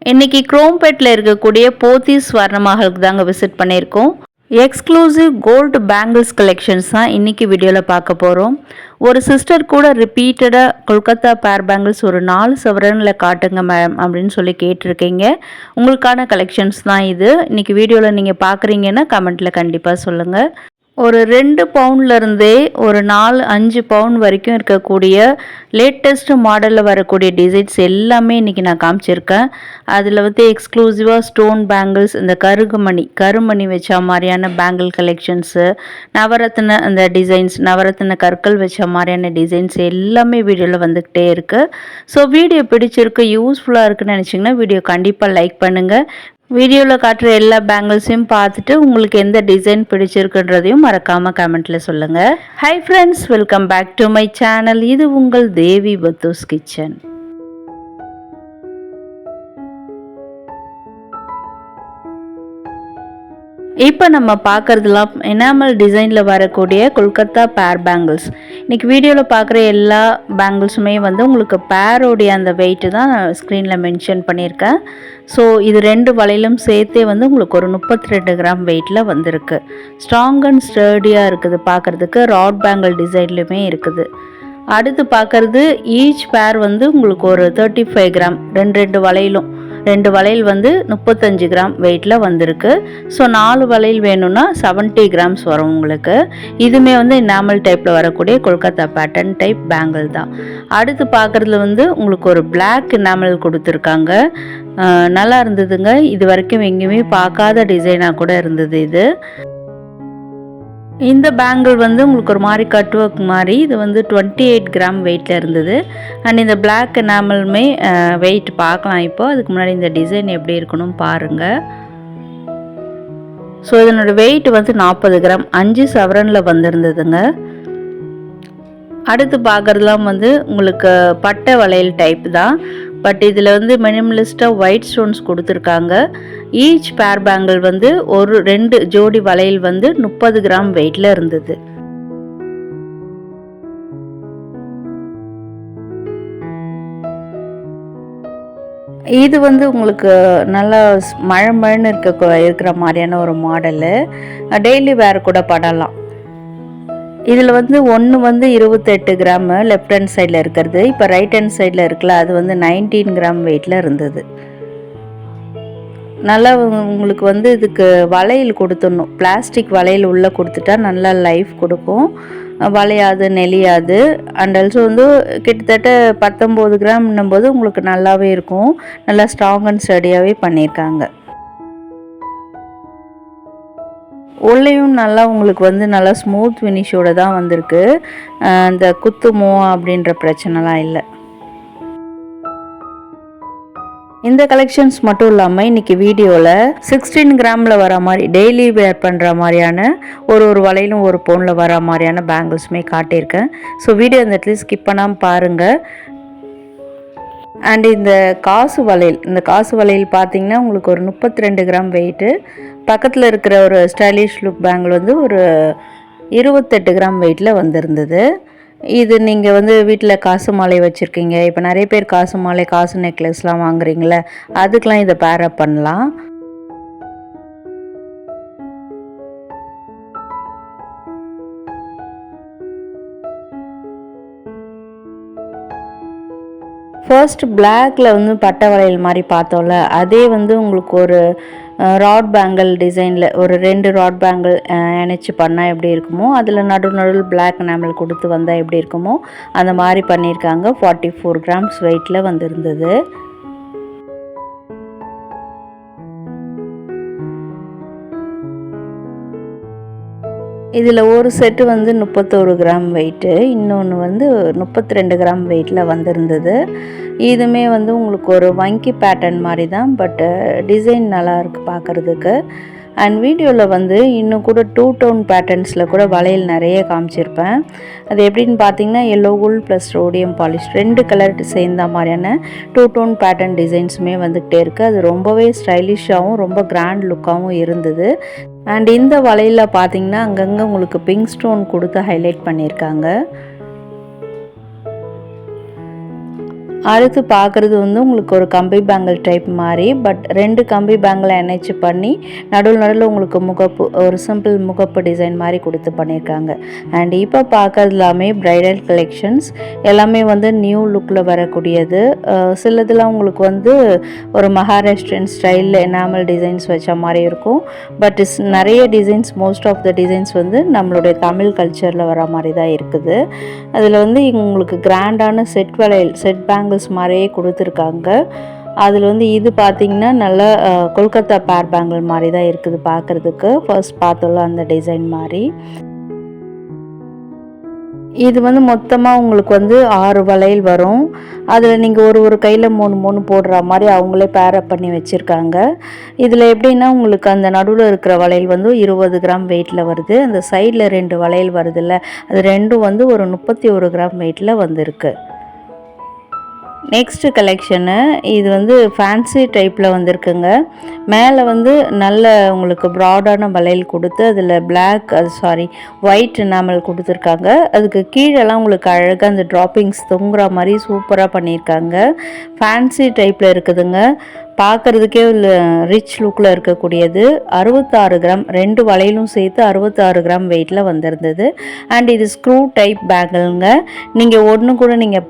இன்றைக்கி குரோம்பேட்டில் இருக்கக்கூடிய போத்தீஸ் ஸ்வர்ணமஹலுக்கு தாங்க விசிட் பண்ணியிருக்கோம். எக்ஸ்க்ளூசிவ் கோல்டு பேங்கிள்ஸ் கலெக்ஷன்ஸ் தான் இன்றைக்கி வீடியோவில் பார்க்க போகிறோம். ஒரு சிஸ்டர் கூட ரிப்பீட்டடாக கொல்கத்தா பேர் பேங்கிள்ஸ் ஒரு 4 சவரனில் காட்டுங்க மேம் அப்படின்னு சொல்லி கேட்டிருக்கீங்க. உங்களுக்கான கலெக்ஷன்ஸ் தான் இது. இன்றைக்கி வீடியோவில் நீங்கள் பார்க்குறீங்கன்னா கமெண்ட்டில் கண்டிப்பாக சொல்லுங்கள். ஒரு 2 பவுண்ட்லேருந்தே ஒரு 4-5 பவுண்ட் வரைக்கும் இருக்கக்கூடிய லேட்டஸ்ட் மாடலில் வரக்கூடிய டிசைன்ஸ் எல்லாமே இன்றைக்கி நான் காமிச்சிருக்கேன். அதில் எக்ஸ்க்ளூசிவாக ஸ்டோன் பேங்கிள்ஸ், இந்த கருமணி வச்ச மாதிரியான பேங்கிள் கலெக்ஷன்ஸு, நவரத்ன அந்த டிசைன்ஸ், நவரத்ன கற்கள் வச்ச மாதிரியான டிசைன்ஸ் எல்லாமே வீடியோவில் வந்துக்கிட்டே இருக்குது. ஸோ வீடியோ பிடிச்சிருக்கு, யூஸ்ஃபுல்லாக இருக்குன்னு நினச்சிங்கன்னா வீடியோ கண்டிப்பாக லைக் பண்ணுங்கள். வீடியோவில் காட்டுற எல்லா பேங்கிள்ஸையும் பார்த்துட்டு உங்களுக்கு எந்த டிசைன் பிடிச்சிருக்குன்றதையும் மறக்காமல் கமெண்ட்டில் சொல்லுங்கள். Hi friends, welcome back to my channel. இது உங்கள் தேவி பத்தூஸ் கிச்சன். இப்போ நம்ம பார்க்குறதுலாம் எனாமல் டிசைனில் வரக்கூடிய கொல்கத்தா பேர் பேங்கிள்ஸ். இன்றைக்கி வீடியோவில் பார்க்குற எல்லா பேங்கிள்ஸுமே உங்களுக்கு பேரோடைய அந்த வெயிட்டு தான் நான் ஸ்க்ரீனில் மென்ஷன் பண்ணியிருக்கேன். ஸோ இது 2 வளையலும் சேர்த்தே உங்களுக்கு ஒரு 32 கிராம் வெயிட்டில் வந்திருக்கு. ஸ்ட்ராங் அண்ட் ஸ்டர்டியாக இருக்குது பார்க்குறதுக்கு. ராட் பேங்கிள் டிசைன்லையுமே இருக்குது. அடுத்து பார்க்குறது ஈச் பேர் உங்களுக்கு ஒரு 35 கிராம், 2 வளையலும் 2 வளையல் 35 கிராம் வெயிட்டில் வந்திருக்கு. ஸோ 4 வளையல் வேணும்னா 70 கிராம்ஸ் வரும் உங்களுக்கு. இதுவுமே எனாமல் டைப்பில் வரக்கூடிய கொல்கத்தா பேட்டர்ன் டைப் பேங்கிள் தான். அடுத்து பார்க்குறதுல உங்களுக்கு ஒரு பிளாக் எனாமல் கொடுத்துருக்காங்க. நல்லா இருந்ததுங்க. இது வரைக்கும் எங்கேயுமே பார்க்காத டிசைனாக கூட இருந்தது இது. இந்த பேங்கிள் உங்களுக்கு ஒரு மாதிரி கட் ஒர்க் மாதிரி. இது 28 கிராம் வெயிட்டில் இருந்தது. அண்ட் இந்த பிளாக் எனாமலுமே வெயிட் பார்க்கலாம். இப்போ அதுக்கு முன்னாடி இந்த டிசைன் எப்படி இருக்கணும் பாருங்கள். ஸோ இதனோட வெயிட் 40 கிராம், 5 சவரனில் வந்திருந்ததுங்க. அடுத்து பார்க்குறதுலாம் உங்களுக்கு பட்டை வளையல் டைப் தான். பட் இதில் மினிமலிஸ்ட்டாக ஒயிட் ஸ்டோன்ஸ் கொடுத்துருக்காங்க. ஈச் பேர் பேங்கிள் ஒரு 2 ஜோடி வளையல் 30 கிராம் வெயிட்டில் இருந்தது. இது உங்களுக்கு நல்லா மழைன்னு இருக்கிற மாதிரியான ஒரு மாடலு. டெய்லி வேர் கூட படலாம். இதில் 1 28 கிராம் லெஃப்ட் ஹேண்ட் சைடில் இருக்கிறது. இப்போ ரைட் ஹேண்ட் சைடில் இருக்குல்ல, அது 19 கிராம் வெயிட்டில் இருந்தது. நல்லா உங்களுக்கு இதுக்கு வளையல் கொடுத்துடணும். பிளாஸ்டிக் வளையல் உள்ளே கொடுத்துட்டா நல்லா லைஃப் கொடுக்கும், வளையாது நெளியாது. அண்ட் ஆல்சோ கிட்டத்தட்ட 19 கிராம்னும் போது உங்களுக்கு நல்லாவே இருக்கும். நல்லா ஸ்ட்ராங் அண்ட் ஸ்டடியாகவே பண்ணியிருக்காங்க. உள்ளேயும் நல்லா உங்களுக்கு நல்லா ஸ்மூத் ஃபினிஷோடு தான் வந்திருக்கு. இந்த குத்துமோ அப்படின்ற பிரச்சனைலாம் இல்லை. இந்த கலெக்ஷன்ஸ் மட்டும் இல்லாமல் இன்றைக்கி வீடியோவில் 16 கிராமில் வர மாதிரி டெய்லி வேர் பண்ணுற மாதிரியான ஒரு வளையலும் ஒரு பவுனில் வர மாதிரியான பேங்கிள்ஸுமே காட்டியிருக்கேன். ஸோ வீடியோ இந்த இடத்துல ஸ்கிப் பண்ணாமல் பாருங்கள். அண்ட் இந்த காசு வளையல் பார்த்திங்கன்னா உங்களுக்கு ஒரு 32 கிராம் வெயிட்டு. பக்கத்தில் இருக்கிற ஒரு ஸ்டைலிஷ் லுக் பேங்கிள் ஒரு 28 கிராம் வெயிட்டில் வந்திருந்தது. இது நீங்கள் வீட்டில் காசு மாலை வச்சுருக்கீங்க. இப்போ நிறைய பேர் காசு மாலை, காசு நெக்லஸ்லாம் வாங்குறீங்களே, அதுக்கெலாம் இதை பேரப் பண்ணலாம். ஃபர்ஸ்ட் பிளாக்கில் பட்டை வளையல் மாதிரி பார்த்தோம்ல, அதே உங்களுக்கு ஒரு ராட் பேங்கிள் டிசைனில் ஒரு 2 ராட் பேங்கிள் இணைச்சி பண்ணால் எப்படி இருக்குமோ, அதில் நடுவில் பிளாக் எனாமல் கொடுத்து வந்தால் எப்படி இருக்குமோ அந்த மாதிரி பண்ணியிருக்காங்க. 44 கிராம்ஸ் வெயிட்டில் வந்திருந்தது. இதில் ஒரு செட்டு 31 கிராம் வெயிட்டு, இன்னொன்று 32 கிராம் வெயிட்டில் வந்திருந்தது. இதுவுமே உங்களுக்கு ஒரு வங்கி பேட்டர்ன் மாதிரி தான். பட்டு டிசைன் நல்லா இருக்குது பார்க்குறதுக்கு. அண்ட் வீடியோவில் இன்னும் கூட 2 டோன் பேட்டர்ன்ஸில் கூட வளையல் நிறைய காமிச்சிருப்பேன். அது எப்படின்னு பார்த்தீங்கன்னா yellow gold plus rhodium polish 2 colour சேர்ந்த மாதிரியான 2 டோன் பேட்டர்ன் டிசைன்ஸுமே வந்துக்கிட்டே இருக்குது. அது ரொம்பவே ஸ்டைலிஷாகவும் ரொம்ப கிராண்ட் லுக்காகவும் இருந்தது. அண்ட் இந்த வளையலில் பார்த்தீங்கன்னா அங்கங்கே உங்களுக்கு பிங்க் ஸ்டோன் கொடுத்து ஹைலைட் பண்ணியிருக்காங்க. அடுத்து பார்க்குறது வந்து உங்களுக்கு ஒரு கம்பி பேங்கிள் டைப் மாதிரி, பட் 2 கம்பி பேங்கிளை இணைச்சி பண்ணி நடுவில் உங்களுக்கு முகப்பு, ஒரு சிம்பிள் முகப்பு டிசைன் மாதிரி கொடுத்து பண்ணியிருக்காங்க. அண்ட் இப்போ பார்க்கறது எல்லாமே ப்ரைடல் கலெக்ஷன்ஸ், எல்லாமே வந்து நியூ லுக்கில் வரக்கூடியது. சிலதெல்லாம் உங்களுக்கு வந்து ஒரு மகாராஷ்டிரன் ஸ்டைலில் எனாமல் டிசைன்ஸ் வச்ச மாதிரி இருக்கும். பட் நிறைய designs, most of the designs வந்து நம்மளுடைய தமிழ் கல்ச்சரில் வர மாதிரி தான் இருக்குது. அதில் வந்து உங்களுக்கு கிராண்டான செட் வளையல், செட் பேங்கிள்ஸ் மாதிரியே கொடுத்துருக்காங்க. அதில் வந்து இது பார்த்திங்கன்னா நல்ல கொல்கத்தா பேர் பேங்கிள் மாதிரி தான் இருக்குது பார்க்குறதுக்கு. ஃபர்ஸ்ட் பார்த்தோம்ல அந்த டிசைன் மாதிரி. இது வந்து மொத்தமாக உங்களுக்கு வந்து 6 வளையல் வரும். அதில் நீங்கள் ஒரு கையில் 3 போடுற மாதிரி அவங்களே பேரப் பண்ணி வச்சுருக்காங்க. இதில் எப்படின்னா உங்களுக்கு அந்த நடுவில் இருக்கிற வளையல் வந்து 20 கிராம் வெயிட்டில் வருது. அந்த சைடில் 2 வளையல் வருதுல்ல, அது ரெண்டும் வந்து ஒரு 31 கிராம் வெயிட்டில் வந்துருக்கு. நெக்ஸ்ட்டு கலெக்ஷனு இது வந்து ஃபேன்சி டைப்பில் வந்திருக்குங்க. மேலே வந்து நல்ல உங்களுக்கு ப்ராடான வளையல் கொடுத்து அதில் ஒயிட் எனாமல் கொடுத்துருக்காங்க. அதுக்கு கீழெல்லாம் உங்களுக்கு அழகாக அந்த ட்ராப்பிங்ஸ் தொங்குற மாதிரி சூப்பராக பண்ணியிருக்காங்க. ஃபேன்சி டைப்பில் இருக்குதுங்க. பார்க்குறதுக்கே ரிச் லுக்கில் இருக்கக்கூடியது. 66 கிராம், 2 வளையலும் சேர்த்து 66 கிராம் வெயிட்டில் வந்திருந்தது. அண்ட் இது ஸ்க்ரூ டைப் பேங்கிள்ங்க. நீங்கள் ஒன்று கூட நீங்கள்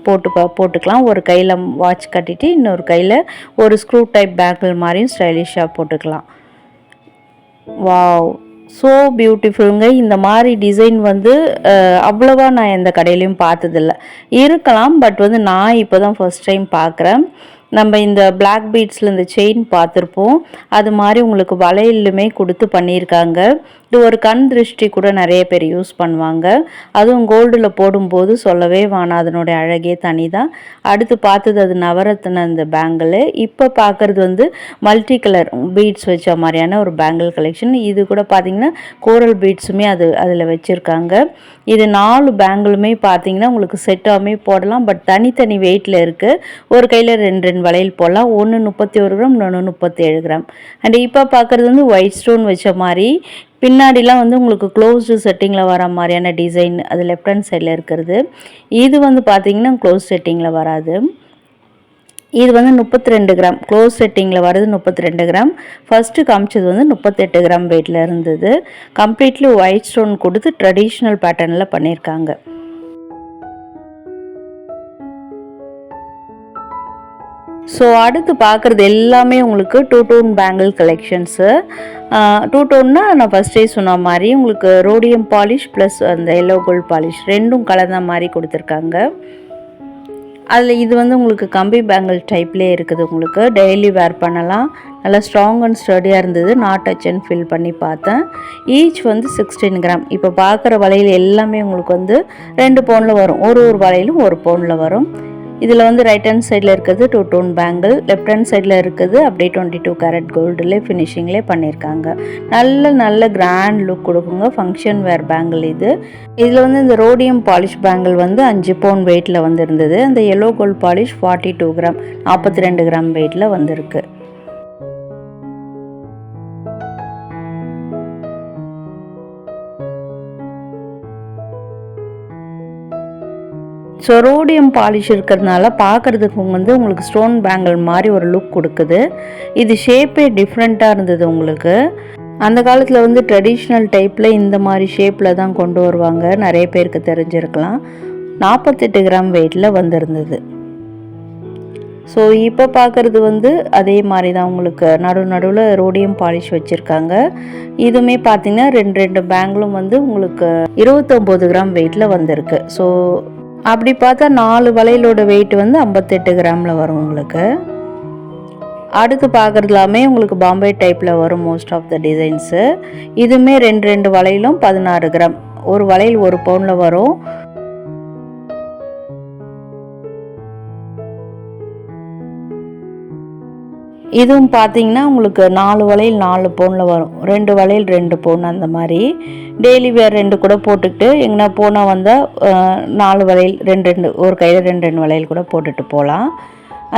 போட்டுக்கலாம். ஒரு கையில் வாட்ச் கட்டிட்டு இன்னொரு கையில் ஒரு ஸ்க்ரூ டைப் பேங்கிள் மாதிரியும் ஸ்டைலிஷாக போட்டுக்கலாம். வாவ், ஸோ பியூட்டிஃபுல்லுங்க. இந்த மாதிரி டிசைன் வந்து அவ்வளோவா நான் எந்த கடையிலையும் பார்த்ததில்ல. இருக்கலாம், பட் வந்து நான் இப்போ தான் ஃபர்ஸ்ட் டைம் பார்க்குறேன். நம்ம இந்த பிளாக் பீட்ஸில் இந்த செயின் பார்த்துருப்போம், அது மாதிரி உங்களுக்கு வளையலுமே கொடுத்து பண்ணியிருக்காங்க. இது ஒரு கண் திருஷ்டி கூட நிறைய பேர் யூஸ் பண்ணுவாங்க. அதுவும் கோல்டில் போடும்போது சொல்லவே வேணாம், அதனுடைய அழகே தனி தான். அடுத்து பார்த்தது அது நவரத்ன அந்த பேங்கிள். இப்போ பார்க்குறது வந்து மல்டி கலர் பீட்ஸ் வச்ச மாதிரியான ஒரு பேங்கிள் கலெக்ஷன். இது கூட பார்த்திங்கன்னா கோரல் பீட்ஸுமே அதில் வச்சுருக்காங்க. இது 4 பேங்கிளுமே பார்த்திங்கன்னா உங்களுக்கு செட்டாகவே போடலாம், பட் தனித்தனி வெயிட்டில் இருக்குது. ஒரு கையில் 2 வளையல் போடலாம். ஒன்று 31 கிராம், இன்னொன்று 37 கிராம். அண்ட் இப்போ பார்க்குறது வந்து ஒயிட் ஸ்டோன் வச்ச மாதிரி, பின்னாடிலாம் வந்து உங்களுக்கு க்ளோஸ்டு செட்டிங்கில் வர மாதிரியான டிசைன் அது லெஃப்ட் ஹேண்ட் சைடில் இருக்கிறது. இது வந்து பார்த்திங்கன்னா க்ளோஸ் செட்டிங்கில் வராது. இது வந்து 32 கிராம் க்ளோஸ் செட்டிங்கில் வருது. 32 கிராம். ஃபஸ்ட்டு காமிச்சது வந்து 38 கிராம் வெயிட்டில் இருந்தது. கம்ப்ளீட்லி ஒயிட் ஸ்டோன் கொடுத்து ட்ரெடிஷ்னல் பேட்டர்னில் பண்ணியிருக்காங்க. ஸோ அடுத்து பார்க்குறது எல்லாமே உங்களுக்கு 2 டோன் பேங்கிள் கலெக்ஷன்ஸு. 2 டோன்னா நான் ஃபஸ்ட்டே சொன்ன மாதிரி உங்களுக்கு ரோடியம் பாலிஷ் ப்ளஸ் அந்த எல்லோ கோல்ட் பாலிஷ் ரெண்டும் கலந்த மாதிரி கொடுத்துருக்காங்க. அதில் இது வந்து உங்களுக்கு கம்பி பேங்கிள் டைப்லேயே இருக்குது. உங்களுக்கு டெய்லி வேர் பண்ணலாம். நல்லா ஸ்ட்ராங் அண்ட் ஸ்டடியாக இருந்தது. நாட் டச் அண்ட் ஃபில் பண்ணி பார்த்தேன். ஈச் வந்து 16 கிராம். இப்போ பார்க்குற வளையல் எல்லாமே உங்களுக்கு வந்து 2 பவுனில் வரும். ஒரு வளையலும் 1 பவுனில் வரும். இதில் வந்து ரைட் ஹேண்ட் சைடில் இருக்கிறது 2 டோன் பேங்கிள், லெஃப்ட் ஹேண்ட் சைடில் இருக்குது அப்படியே 22 கேரட் கோல்டுலே ஃபினிஷிங்லேயே பண்ணியிருக்காங்க. நல்ல கிராண்ட் லுக் கொடுக்குங்க. ஃபங்க்ஷன் வேர் பேங்கிள் இது. இதில் வந்து இந்த ரோடியம் பாலிஷ் பேங்கிள் வந்து 5 பவுன் வெயிட்டில் வந்துருந்தது. அந்த yellow gold polish 42 gram 42 gram வெயிட்டில் வந்திருக்கு. ஸோ ரோடியம் பாலிஷ் இருக்கிறதுனால பார்க்குறதுக்கு வந்து உங்களுக்கு ஸ்டோன் பேங்கிள் மாதிரி ஒரு லுக் கொடுக்குது. இது ஷேப்பே டிஃப்ரெண்ட்டாக இருந்தது உங்களுக்கு. அந்த காலத்தில் வந்து ட்ரெடிஷ்னல் டைப்பில் இந்த மாதிரி ஷேப்பில் தான் கொண்டு வருவாங்க. நிறைய பேருக்கு தெரிஞ்சிருக்கலாம். 48 கிராம் வெயிட்டில் வந்திருந்தது. ஸோ இப்போ பார்க்குறது வந்து அதே மாதிரி தான் உங்களுக்கு நடுவில் ரோடியம் பாலிஷ் வச்சுருக்காங்க. இதுவுமே பார்த்திங்கன்னா 2 பேங்கிளும் வந்து உங்களுக்கு 29 கிராம் வெயிட்டில் வந்திருக்கு. ஸோ அப்படி பார்த்தா 4 வளையலோட வெயிட் வந்து 58 கிராமில் வரும் உங்களுக்கு. அடுத்து பார்க்குறது எல்லாமே உங்களுக்கு பாம்பே டைப்பில் வரும் மோஸ்ட் ஆஃப் த டிசைன்ஸு. இதுவுமே 2 வளையலும் 16 கிராம். ஒரு வளையல் 1 பவுனில் வரும். இதுவும் பார்த்தீங்கன்னா உங்களுக்கு 4 வளையல் 4 பவுனில் வரும். 2 வளையல் 2 பவுன் அந்த மாதிரி. டெய்லி வேர் 2 கூட போட்டுக்கிட்டு எங்கன்னா போனால் வந்தால் 4 வளையல் 2 ஒரு கையில் 2 வளையல் கூட போட்டுட்டு போகலாம்.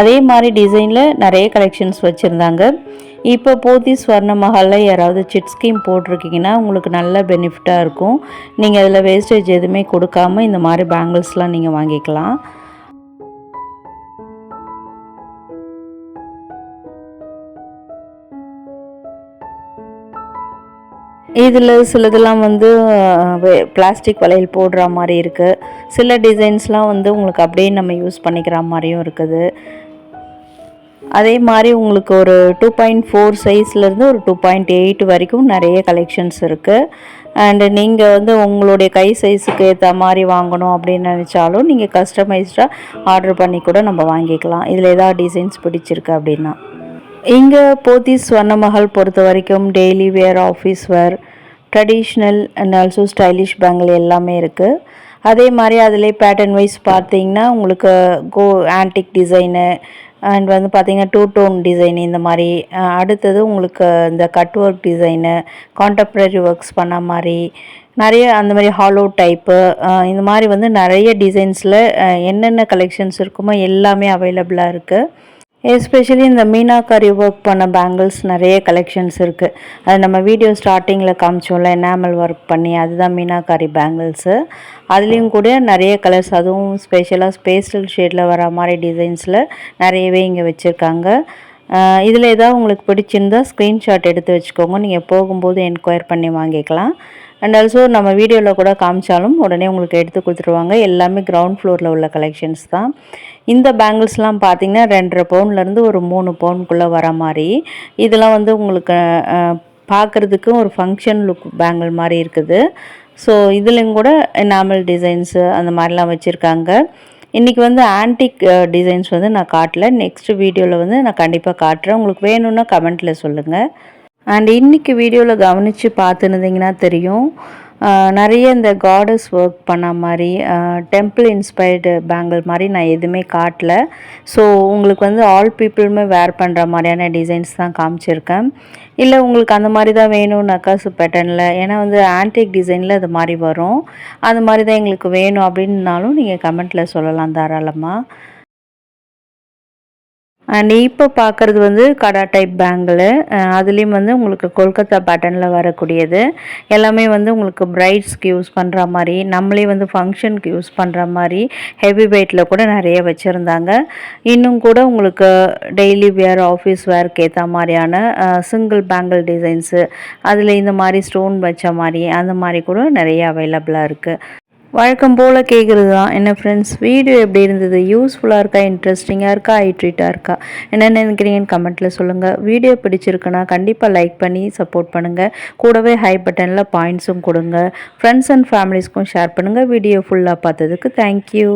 அதே மாதிரி டிசைனில் நிறைய கலெக்ஷன்ஸ் வச்சுருந்தாங்க. இப்போ போத்தி ஸ்வர்ண மஹாலில் யாராவது சிட் ஸ்கீம் போட்டிருக்கீங்கன்னா உங்களுக்கு நல்ல பெனிஃபிட்டாக இருக்கும். நீங்கள் அதில் வேஸ்டேஜ் எதுவுமே கொடுக்காமல் இந்த மாதிரி பேங்கிள்ஸ்லாம் நீங்கள் வாங்கிக்கலாம். இதில் சிலதெல்லாம் வந்து பிளாஸ்டிக் வளையல் போடுற மாதிரி இருக்குது. சில டிசைன்ஸ்லாம் வந்து உங்களுக்கு அப்படியே நம்ம யூஸ் பண்ணிக்கிற மாதிரியும் இருக்குது. அதே மாதிரி உங்களுக்கு ஒரு 2.4 சைஸ்லேருந்து ஒரு 2.8 வரைக்கும் நிறைய கலெக்ஷன்ஸ் இருக்குது. அண்டு நீங்கள் வந்து உங்களுடைய கை சைஸுக்கு ஏற்ற மாதிரி வாங்கணும் அப்படின்னு நினச்சாலும் நீங்கள் கஸ்டமைஸ்டாக ஆர்டர் பண்ணி கூட நம்ம வாங்கிக்கலாம். இதில் ஏதாவது டிசைன்ஸ் பிடிச்சிருக்கு அப்படின்னா. இங்கே போத்தீஸ் ஸ்வர்ணமஹால் பொறுத்த வரைக்கும் daily where, office wear, traditional and also stylish bangle எல்லாமே இருக்குது. அதே மாதிரி அதிலே பேட்டர்ன் வைஸ் பார்த்தீங்கன்னா உங்களுக்கு ஆன்டிக் டிசைனு அண்ட் வந்து பார்த்திங்கன்னா 2 டோன் டிசைன் இந்த மாதிரி. அடுத்தது உங்களுக்கு இந்த cut work design, contemporary works பண்ண மாதிரி நிறைய அந்த மாதிரி ஹாலோ டைப்பு இந்த மாதிரி வந்து நிறைய டிசைன்ஸில் என்னென்ன கலெக்ஷன்ஸ் இருக்குமோ எல்லாமே அவைலபிளாக இருக்குது. எஸ்பெஷலி இந்த மீனாக்காரி ஒர்க் பண்ண பேங்கிள்ஸ் நிறைய கலெக்ஷன்ஸ் இருக்குது. அது நம்ம வீடியோ ஸ்டார்டிங்கில் காமிச்சோம்ல, எனாமல் ஒர்க் பண்ணி, அதுதான் மீனாக்காரி பேங்கிள்ஸு. அதுலேயும் கூட நிறைய கலர்ஸ், அதுவும் ஸ்பெஷலாக பேஸ்டல் ஷேடில் வர மாதிரி டிசைன்ஸில் நிறையவே இங்கே வச்சுருக்காங்க. இதில் ஏதாவது உங்களுக்கு பிடிச்சிருந்தா ஸ்க்ரீன்ஷாட் எடுத்து வச்சுக்கோங்க. நீங்கள் போகும்போது என்கொயர் பண்ணி வாங்கிக்கலாம். அண்ட் ஆல்சோ நம்ம வீடியோவில் கூட காமிச்சாலும் உடனே உங்களுக்கு எடுத்து கொடுத்துருவாங்க. எல்லாமே கிரவுண்ட் ஃப்ளோரில் உள்ள கலெக்ஷன்ஸ் தான். இந்த பேங்கிள்ஸ்லாம் பார்த்திங்கன்னா 2.5 பவுன்லேருந்து ஒரு 3 பவுனுக்குள்ளே வர மாதிரி. இதெல்லாம் வந்து உங்களுக்கு பார்க்குறதுக்கு ஒரு ஃபங்க்ஷன் லுக் பேங்கிள் மாதிரி இருக்குது. ஸோ இதுலேயும் கூட எனாமல் டிசைன்ஸு அந்த மாதிரிலாம் வச்சுருக்காங்க. இன்றைக்கி வந்து ஆன்டிக் டிசைன்ஸ் வந்து நான் காட்டல. நெக்ஸ்ட் வீடியோவில் வந்து நான் கண்டிப்பாக காட்டுறேன். உங்களுக்கு வேணும்னா கமெண்ட்டில் சொல்லுங்கள். அண்ட் இன்றைக்கி வீடியோவில் கவனித்து பார்த்துருந்தீங்கன்னா தெரியும், நிறைய இந்த காடஸ் ஒர்க் பண்ண மாதிரி டெம்பிள் இன்ஸ்பயர்டு பேங்கிள் மாதிரி நான் எதுவுமே காட்டல. ஸோ உங்களுக்கு வந்து ஆல் பீப்புளுமே வேர் பண்ணுற மாதிரியான டிசைன்ஸ் தான் காமிச்சிருக்கேன். இல்லை உங்களுக்கு அந்த மாதிரி தான் வேணும்னாக்கா பேட்டர்னில், ஏன்னா வந்து ஆன்டிக் டிசைனில் அது மாதிரி வரும், அந்த மாதிரி தான் எங்களுக்கு வேணும் அப்படின்னாலும் நீங்கள் கமெண்ட்டில் சொல்லலாம் தாராளமாக. அண்ட் இப்போ பார்க்குறது வந்து கடா டைப் பேங்கிள். அதுலேயும் வந்து உங்களுக்கு கொல்கத்தா பேட்டர்னில் வரக்கூடியது எல்லாமே வந்து உங்களுக்கு பிரைட்ஸ்க்கு யூஸ் பண்ணுற மாதிரி, நம்மளே வந்து ஃபங்க்ஷனுக்கு யூஸ் பண்ணுற மாதிரி ஹெவி வெயிட்டில் கூட நிறைய வச்சுருந்தாங்க. இன்னும் கூட உங்களுக்கு டெய்லி வேர், ஆஃபீஸ் வேர்க்கு ஏற்ற மாதிரியான சிங்கிள் பேங்கிள் டிசைன்ஸு, அதில் இந்த மாதிரி ஸ்டோன் வச்ச மாதிரி அந்த மாதிரி கூட நிறைய அவைலபிளாக இருக்குது. வழக்கம் போல் கேட்குறது தான். என்ன ஃப்ரெண்ட்ஸ், வீடியோ எப்படி இருந்தது? யூஸ்ஃபுல்லாக இருக்கா, இன்ட்ரெஸ்டிங்காக இருக்கா, ஹைட்ரீட்டாக இருக்கா, என்ன நினைக்கிறீங்கன்னு கமெண்ட்டில் சொல்லுங்கள். வீடியோ பிடிச்சிருக்குன்னா கண்டிப்பாக லைக் பண்ணி சப்போர்ட் பண்ணுங்கள். கூடவே ஹை பட்டனில் பாயிண்ட்ஸும் கொடுங்க. ஃப்ரெண்ட்ஸ் அண்ட் ஃபேமிலிஸ்க்கும் ஷேர் பண்ணுங்கள். வீடியோ ஃபுல்லாக பார்த்ததுக்கு தேங்க்யூ.